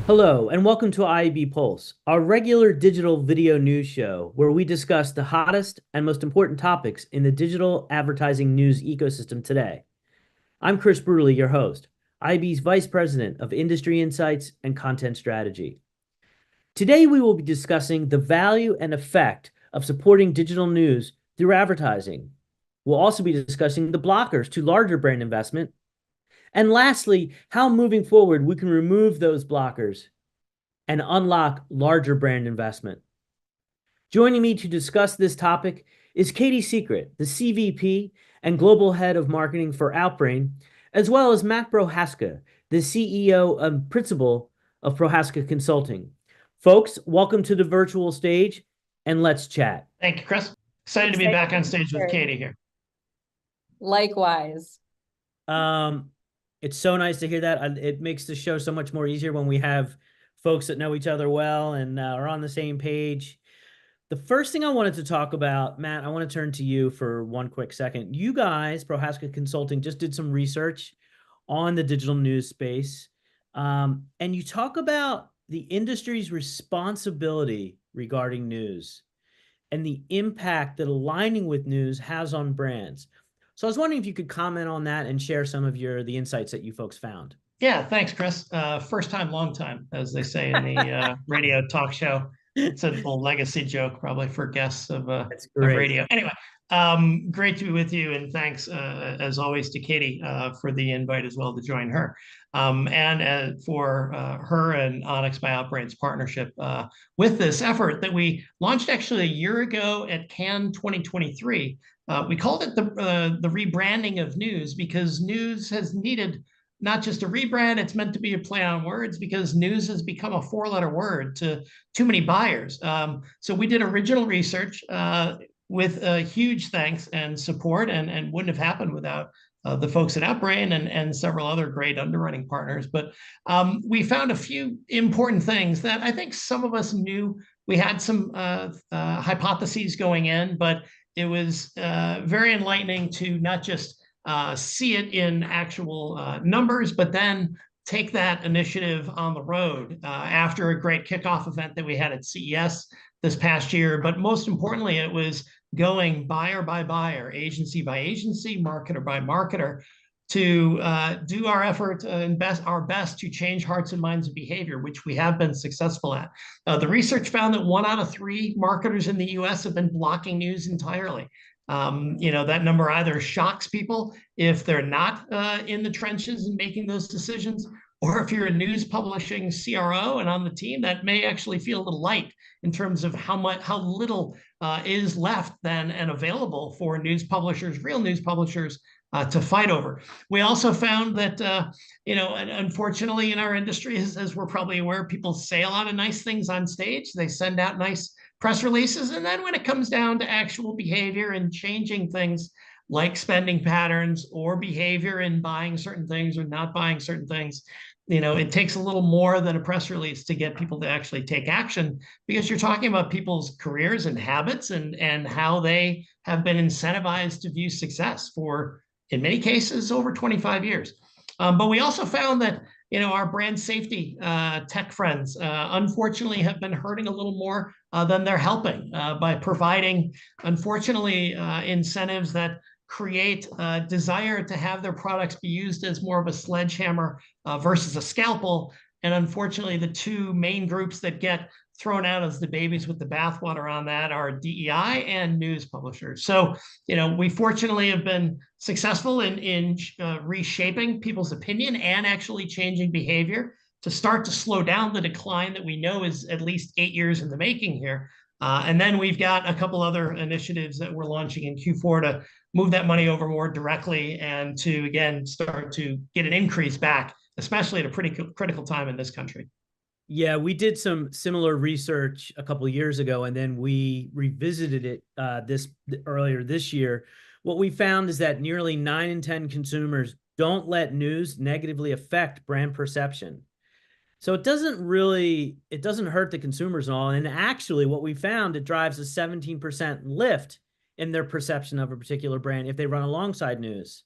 Hello, and welcome to IAB Pulse, our regular digital video news show where we discuss the hottest and most important topics in the digital advertising news ecosystem today. I'm Chris Bruderle, your host, IAB's Vice President of Industry Insights and Content Strategy. Today, we will be discussing the value and effect of supporting digital news through advertising. We'll also be discussing the blockers to larger brand investment. And lastly, how moving forward we can remove those blockers and unlock larger brand investment. Joining me to discuss this topic is Katie Secret, the CVP and Global Head of Marketing for Outbrain, as well as Matt Prohaska, the CEO and Principal of Prohaska Consulting. Folks, welcome to the virtual stage, and let's chat. Thank you, Chris. Excited to be back on stage with Katie here. Likewise. It's so nice to hear that. It makes the show so much more easier when we have folks that know each other well and are on the same page. The first thing I wanted to talk about, Matt, I want to turn to you for one quick second. You guys, Prohaska Consulting, just did some research on the digital news space, and you talk about the industry's responsibility regarding news and the impact that aligning with news has on brands. So I was wondering if you could comment on that and share some of the insights that you folks found. Yeah, thanks, Chris. First time, long time, as they say in the radio talk show. It's a little legacy joke, probably for guests of radio. Anyway, great to be with you, and thanks, as always, to Katie for the invite as well to join her, and for her and Onyx by Outbrain's partnership with this effort that we launched actually a year ago at Cannes 2023. We called it the rebranding of news because news has needed not just a rebrand, it's meant to be a play on words because news has become a four-letter word to too many buyers. So we did original research with huge thanks and support and wouldn't have happened without the folks at Outbrain and several other great underwriting partners. But we found a few important things that I think some of us knew. We had some hypotheses going in, but it was very enlightening to not just see it in actual numbers, but then take that initiative on the road after a great kickoff event that we had at CES this past year. But most importantly, it was going buyer by buyer, agency by agency, marketer by marketer, to do our effort and our best to change hearts and minds of behavior, which we have been successful at. The research found that 1 out of 3 marketers in the US have been blocking news entirely. That number either shocks people if they're not in the trenches and making those decisions, or if you're a news publishing CRO and on the team, that may actually feel a little light in terms of how little is left then and available for news publishers, real news publishers, to fight over. We also found that, unfortunately in our industry, as we're probably aware, people say a lot of nice things on stage. They send out nice press releases. And then when it comes down to actual behavior and changing things like spending patterns or behavior in buying certain things or not buying certain things, it takes a little more than a press release to get people to actually take action, because you're talking about people's careers and habits and how they have been incentivized to view success for, in many cases, over 25 years. But we also found that our brand safety tech friends, unfortunately, have been hurting a little more than they're helping by providing, unfortunately, incentives that create a desire to have their products be used as more of a sledgehammer versus a scalpel. And unfortunately, the two main groups that get thrown out as the babies with the bathwater on that are DEI and news publishers. So, we fortunately have been successful in reshaping people's opinion and actually changing behavior to start to slow down the decline that we know is at least 8 years in the making here. And then we've got a couple other initiatives that we're launching in Q4 to move that money over more directly and to, again, start to get an increase back, especially at a pretty critical time in this country. Yeah, we did some similar research a couple of years ago, and then we revisited it earlier this year. What we found is that nearly 9 in 10 consumers don't let news negatively affect brand perception. So it doesn't hurt the consumers and all. And actually, what we found, it drives a 17% lift in their perception of a particular brand if they run alongside news.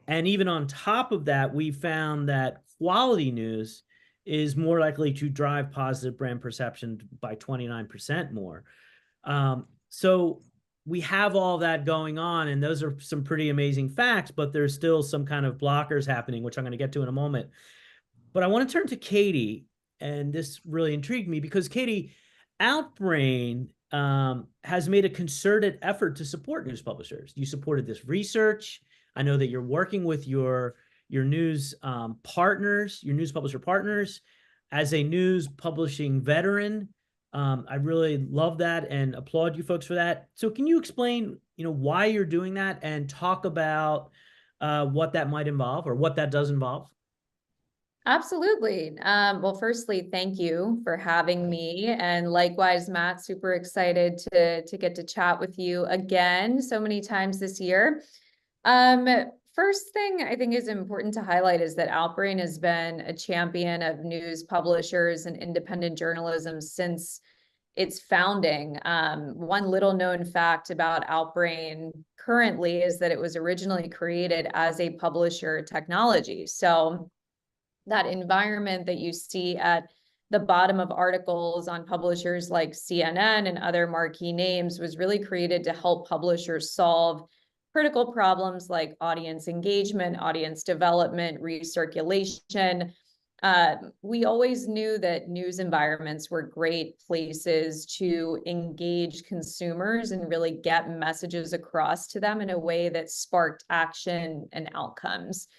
And even on top of that, we found that quality news is more likely to drive positive brand perception by 29% more. So we have all that going on, and those are some pretty amazing facts, but there's still some kind of blockers happening, which I'm going to get to in a moment. But I want to turn to Katie, and this really intrigued me because Katie, Outbrain has made a concerted effort to support news publishers. You supported this research. I know that you're working with your news partners, your news publisher partners. As a news publishing veteran, I really love that and applaud you folks for that. So can you explain, why you're doing that and talk about what that might involve or what that does involve? Absolutely. Well, firstly, thank you for having me. And likewise, Matt, super excited to get to chat with you again so many times this year. First thing I think is important to highlight is that Outbrain has been a champion of news publishers and independent journalism since its founding. One little known fact about Outbrain currently is that it was originally created as a publisher technology. So that environment that you see at the bottom of articles on publishers like CNN and other marquee names was really created to help publishers solve critical problems like audience engagement, audience development, recirculation. We always knew that news environments were great places to engage consumers and really get messages across to them in a way that sparked action and outcomes.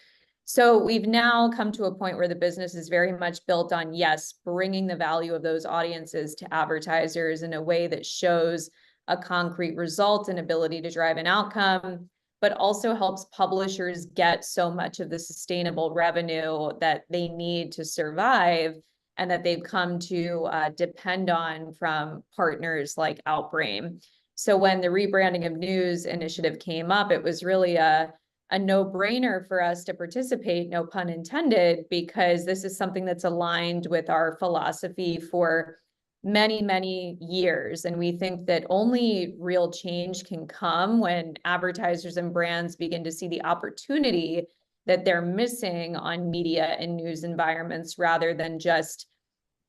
So we've now come to a point where the business is very much built on, yes, bringing the value of those audiences to advertisers in a way that shows a concrete result and ability to drive an outcome, but also helps publishers get so much of the sustainable revenue that they need to survive and that they've come to depend on from partners like Outbrain. So when the Rebranding of News initiative came up, it was really a no-brainer for us to participate, no pun intended, because this is something that's aligned with our philosophy for many, many years. And we think that only real change can come when advertisers and brands begin to see the opportunity that they're missing on media and news environments rather than just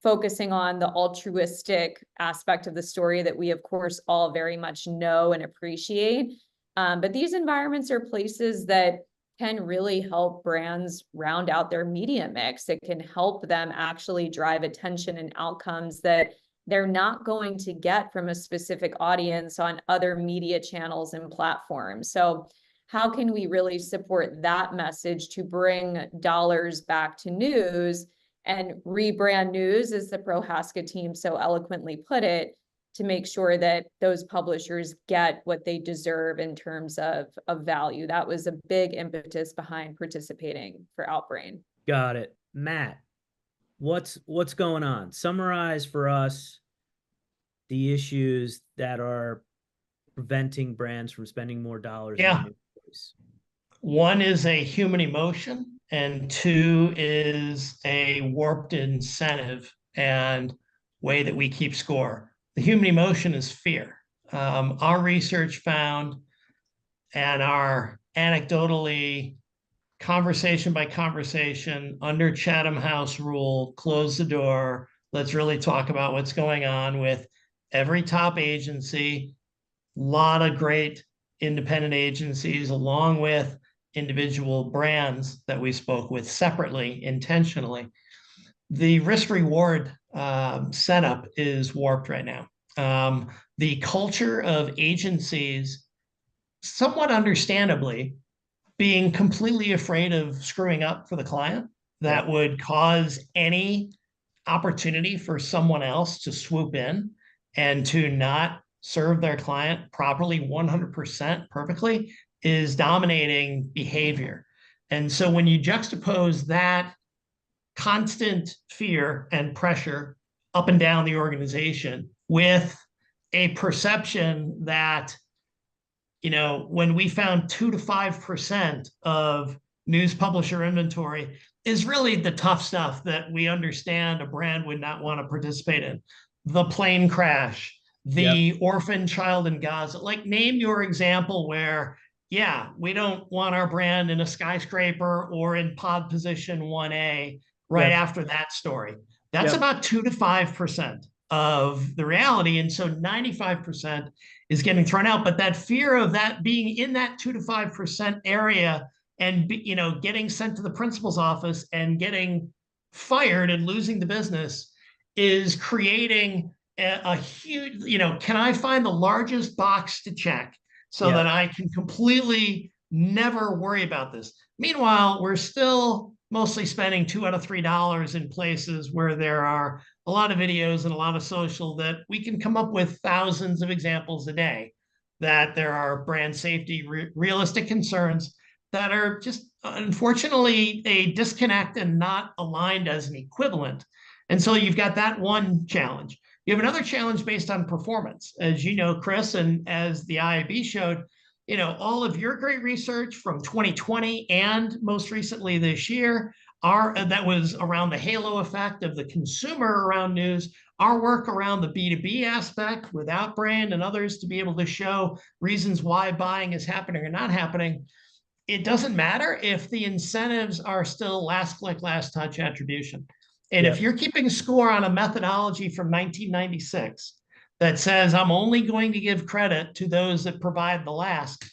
focusing on the altruistic aspect of the story that we, of course, all very much know and appreciate. But these environments are places that can really help brands round out their media mix. It can help them actually drive attention and outcomes that they're not going to get from a specific audience on other media channels and platforms. So how can we really support that message to bring dollars back to news and rebrand news, as the Prohaska team so eloquently put it, to make sure that those publishers get what they deserve in terms of value. That was a big impetus behind participating for Outbrain. Got it. Matt, what's going on? Summarize for us the issues that are preventing brands from spending more dollars. Yeah. One is a human emotion, and two is a warped incentive and way that we keep score. The human emotion is fear. Our research found, and our anecdotally, conversation by conversation, under Chatham House rule, close the door, let's really talk about what's going on with every top agency, a lot of great independent agencies, along with individual brands that we spoke with separately, intentionally. The risk reward setup is warped right now. The culture of agencies, somewhat understandably, being completely afraid of screwing up for the client, that would cause any opportunity for someone else to swoop in and to not serve their client properly 100% perfectly, is dominating behavior. And so when you juxtapose that constant fear and pressure up and down the organization with a perception that, when we found 2 to 5% of news publisher inventory is really the tough stuff that we understand a brand would not want to participate in. The plane crash, the orphan child in Gaza. Like, name your example where, we don't want our brand in a skyscraper or in pod position 1A right after that story. That's about 2 to 5% of the reality. And so 95% is getting thrown out. But that fear of that being in that 2 to 5% area and getting sent to the principal's office and getting fired and losing the business is creating a huge, can I find the largest box to check so that I can completely never worry about this? Meanwhile, we're still mostly spending $2 out of $3 in places where there are a lot of videos and a lot of social that we can come up with thousands of examples a day that there are brand safety, realistic concerns that are just unfortunately a disconnect and not aligned as an equivalent. And so you've got that one challenge. You have another challenge based on performance. As you know, Chris, and as the IAB showed, all of your great research from 2020 and most recently this year that was around the halo effect of the consumer around news, our work around the B2B aspect with Outbrain and others to be able to show reasons why buying is happening or not happening. It doesn't matter if the incentives are still last click, last touch attribution. And if you're keeping score on a methodology from 1996 that says I'm only going to give credit to those that provide the last,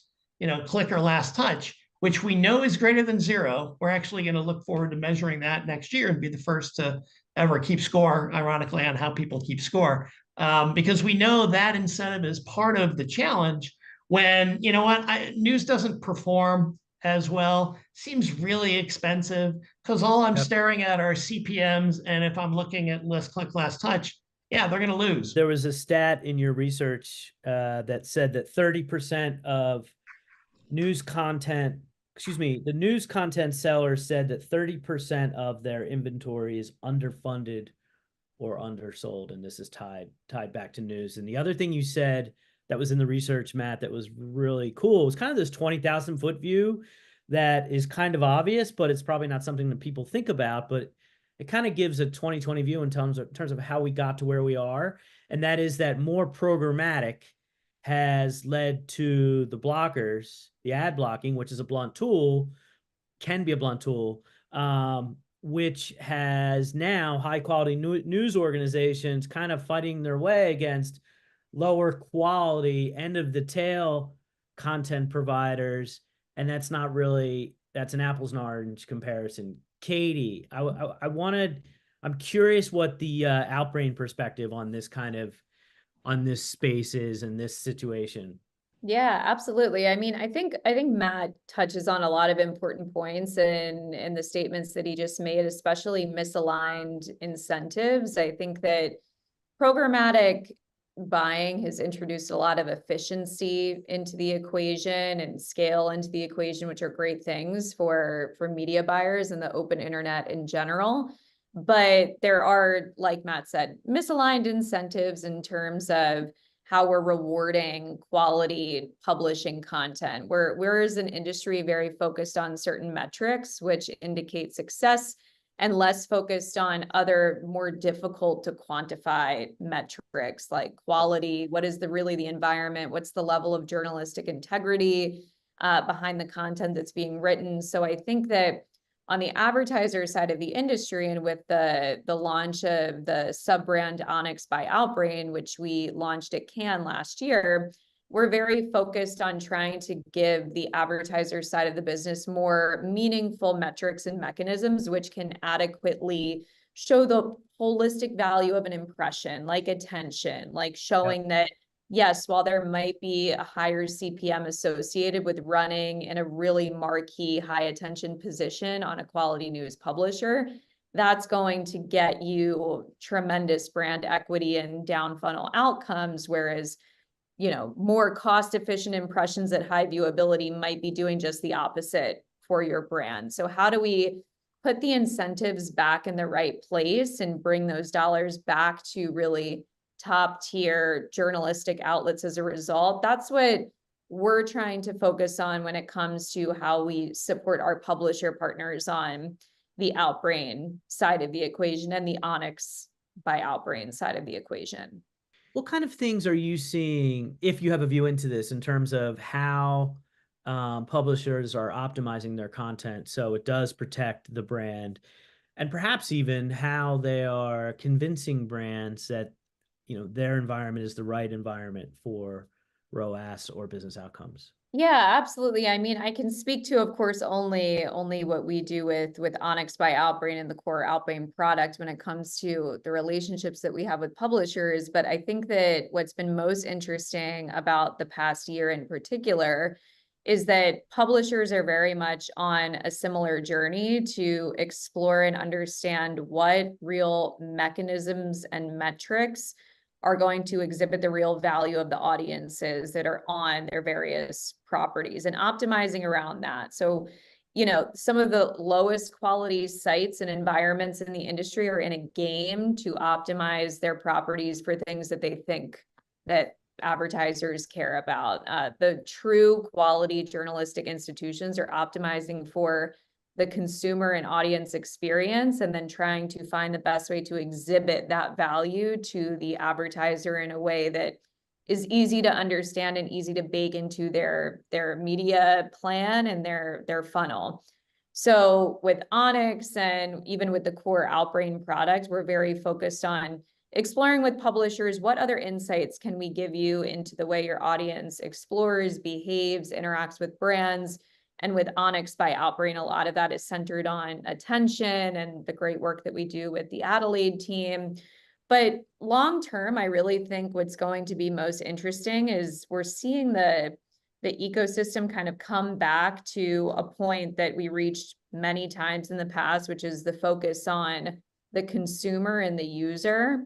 click or last touch, which we know is greater than 0. We're actually going to look forward to measuring that next year and be the first to ever keep score, ironically, on how people keep score, because we know that incentive is part of the challenge when, news doesn't perform as well, seems really expensive because all I'm staring at are CPMs. And if I'm looking at last click, last touch, they're going to lose. There was a stat in your research that said that 30% of news content, the news content sellers said that 30% of their inventory is underfunded or undersold. And this is tied back to news. And the other thing you said that was in the research, Matt, that was really cool was kind of this 20,000 foot view that is kind of obvious, but it's probably not something that people think about, but it kind of gives a 2020 view in terms of how we got to where we are. And that is that more programmatic has led to the blockers, the ad blocking, which is a blunt tool, can be a blunt tool, which has now high quality news organizations kind of fighting their way against lower quality end of the tail content providers. And that's not really, that's an apples and orange comparison. Katie, I'm curious what the Outbrain perspective on this space is in this situation. Yeah, absolutely. I mean, I think Matt touches on a lot of important points in the statements that he just made, especially misaligned incentives. I think that programmatic buying has introduced a lot of efficiency into the equation and scale into the equation, which are great things for media buyers and the open internet in general. But there are, like Matt said, misaligned incentives in terms of how we're rewarding quality publishing content. We're as an industry very focused on certain metrics, which indicate success, and less focused on other more difficult to quantify metrics like quality. What is really the environment? What's the level of journalistic integrity behind the content that's being written? So I think that on the advertiser side of the industry, and with the launch of the sub-brand Onyx by Outbrain, which we launched at Cannes last year, we're very focused on trying to give the advertiser side of the business more meaningful metrics and mechanisms which can adequately show the holistic value of an impression, like attention, like showing that, yes, while there might be a higher CPM associated with running in a really marquee high attention position on a quality news publisher, that's going to get you tremendous brand equity and down funnel outcomes, whereas more cost-efficient impressions at high viewability might be doing just the opposite for your brand. So how do we put the incentives back in the right place and bring those dollars back to really top-tier journalistic outlets as a result? That's what we're trying to focus on when it comes to how we support our publisher partners on the Outbrain side of the equation and the Onyx by Outbrain side of the equation. What kind of things are you seeing, if you have a view into this, in terms of how publishers are optimizing their content so it does protect the brand? and perhaps even how they are convincing brands that, their environment is the right environment for ROAS or business outcomes. Yeah, absolutely. I mean, I can speak to, of course, only what we do with Onyx by Outbrain and the core Outbrain product when it comes to the relationships that we have with publishers. But I think that what's been most interesting about the past year in particular is that publishers are very much on a similar journey to explore and understand what real mechanisms and metrics are going to exhibit the real value of the audiences that are on their various properties and optimizing around that. So, some of the lowest quality sites and environments in the industry are in a game to optimize their properties for things that they think that advertisers care about. The true quality journalistic institutions are optimizing for the consumer and audience experience, and then trying to find the best way to exhibit that value to the advertiser in a way that is easy to understand and easy to bake into their media plan and their funnel. So with Onyx and even with the core Outbrain product, we're very focused on exploring with publishers what other insights can we give you into the way your audience explores, behaves, interacts with brands. And with Onyx by Outbrain, a lot of that is centered on attention and the great work that we do with the Adelaide team. But long term, I really think what's going to be most interesting is we're seeing the ecosystem kind of come back to a point that we reached many times in the past, which is the focus on the consumer and the user.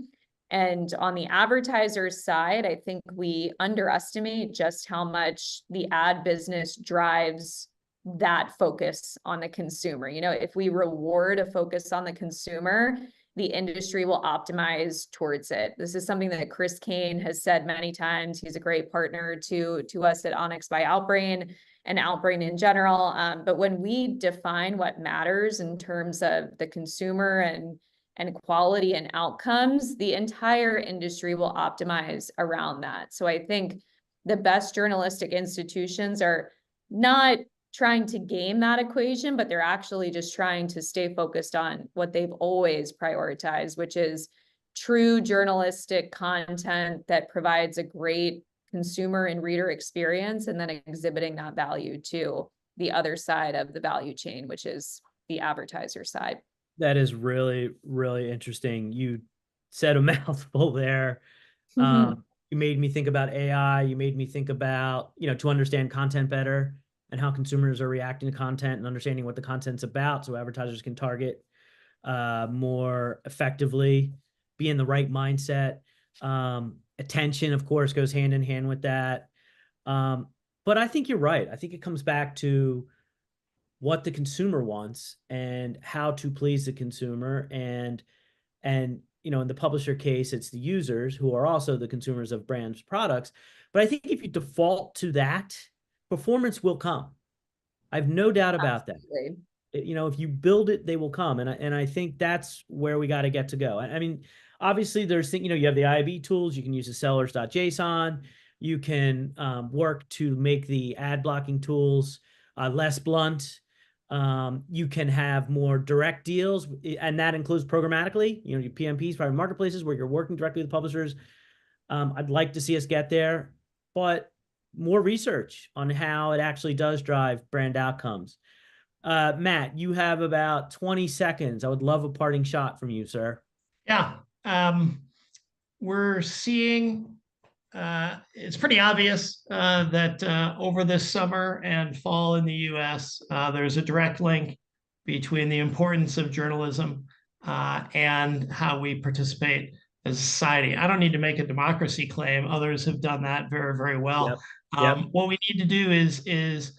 And on the advertiser side, I think we underestimate just how much the ad business drives that focus on the consumer. If we reward a focus on the consumer, the industry will optimize towards it. This is something that Chris Kane has said many times. He's a great partner to us at Onyx by Outbrain and Outbrain in general. But when we define what matters in terms of the consumer and quality and outcomes, the entire industry will optimize around that. So I think the best journalistic institutions are not trying to game that equation, but they're actually just trying to stay focused on what they've always prioritized, which is true journalistic content that provides a great consumer and reader experience, and then exhibiting that value to the other side of the value chain, which is the advertiser side. That is really, really interesting. You said a mouthful there. You made me think about AI. You made me think about, to understand content better and how consumers are reacting to content and understanding what the content's about, so advertisers can target more effectively, be in the right mindset. Attention, of course, goes hand in hand with that. But I think you're right. I think it comes back to what the consumer wants and how to please the consumer. And in the publisher case, it's the users who are also the consumers of brands' products. But I think if you default to that, performance will come. I have no doubt about Absolutely. that. If you build it, they will come. And I think that's where we got to get to go. I mean, obviously there's, you have the IAB tools. You can use the sellers.json. You can work to make the ad blocking tools less blunt. You can have more direct deals, and that includes programmatically, your PMPs, private marketplaces, where you're working directly with publishers. I'd like to see us get there, but more research on how it actually does drive brand outcomes. Matt, you have about 20 seconds. I would love a parting shot from you, sir. Yeah. We're seeing, it's pretty obvious that over this summer and fall in the US, there's a direct link between the importance of journalism and how we participate as a society. I don't need to make a democracy claim. Others have done that very, very well. Yep. Yep. What we need to do is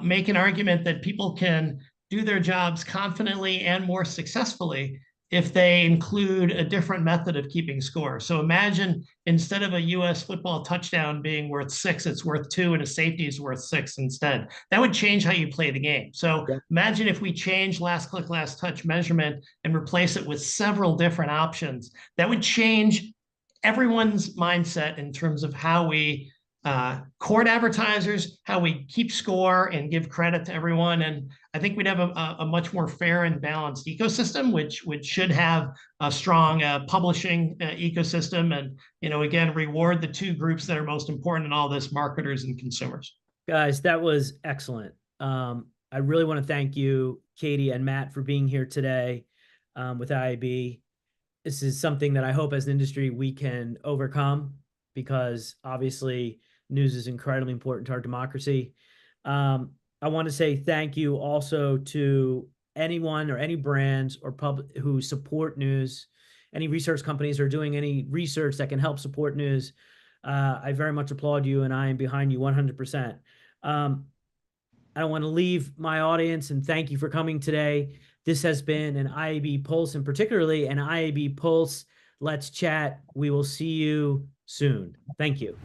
make an argument that people can do their jobs confidently and more successfully if they include a different method of keeping score. So imagine instead of a US football touchdown being worth 6, it's worth 2, and a safety is worth 6 instead. That would change how you play the game. So imagine if we change last click, last touch measurement and replace it with several different options. That would change everyone's mindset in terms of how we court advertisers, how we keep score and give credit to everyone. And I think we'd have a much more fair and balanced ecosystem, which should have a strong publishing ecosystem. And, again, reward the two groups that are most important in all this, marketers and consumers. Guys, that was excellent. I really want to thank you, Katie and Matt, for being here today with IAB. This is something that I hope as an industry we can overcome, because obviously news is incredibly important to our democracy. I want to say thank you also to anyone or any brands or who support news, any research companies or doing any research that can help support news. I very much applaud you, and I am behind you 100%. I don't want to leave my audience, and thank you for coming today. This has been an IAB Pulse, and particularly an IAB Pulse Let's Chat. We will see you soon. Thank you.